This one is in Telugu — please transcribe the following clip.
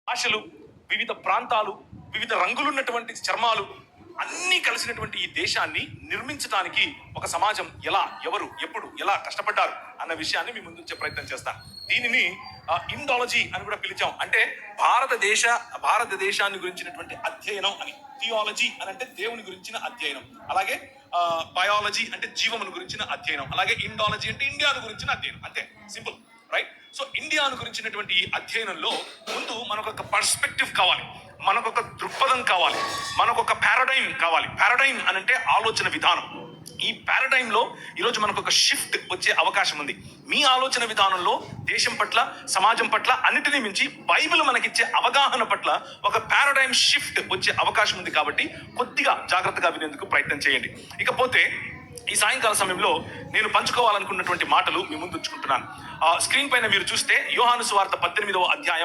భాషలు, వివిధ ప్రాంతాలు, వివిధ రంగులున్నటువంటి చర్మాలు అన్నీ కలిసినటువంటి ఈ దేశాన్ని నిర్మించడానికి ఒక సమాజం ఎలా, ఎవరు, ఎప్పుడు, ఎలా కష్టపడ్డారు అన్న విషయాన్ని మీ ముందు ఉంచే ప్రయత్నం చేస్తాను. దీనిని ఇండాలజీ అని కూడా పిలిచాం. అంటే భారతదేశాన్ని గురించినటువంటి అధ్యయనం అని. థియాలజీ అని అంటే దేవుని గురించిన అధ్యయనం. అలాగే బయాలజీ అంటే జీవమును గురించిన అధ్యయనం. అలాగే ఇండాలజీ అంటే ఇండియాను గురించిన అధ్యయనం. అంతే, సింపుల్, రైట్? సో ఇండియాను గురించినటువంటి ఈ అధ్యయనంలో ముందు మనకొక పర్స్పెక్టివ్ కావాలి, మనకొక దృక్పథం కావాలి, మనకొక పారాడైమ్ కావాలి. పారాడైమ్ అని అంటే ఆలోచన విధానం. ఈ పారాడైమ్ లో ఈరోజు మనకు ఒక షిఫ్ట్ వచ్చే అవకాశం ఉంది. మీ ఆలోచన విధానంలో దేశం పట్ల, సమాజం పట్ల, అన్నిటినీ మించి బైబిల్ మనకిచ్చే అవగాహన పట్ల ఒక పారాడైమ్ షిఫ్ట్ వచ్చే అవకాశం ఉంది. కాబట్టి కొద్దిగా జాగ్రత్తగా వినేందుకు ప్రయత్నం చేయండి. ఇకపోతే ఈ సాయంకాల సమయంలో నేను పంచుకోవాలనుకున్నటువంటి మాటలు మీ ముందు ఉంచుకుంటున్నాను. స్క్రీన్ పైన మీరు చూస్తే యోహాను సువార్త 18వ అధ్యాయం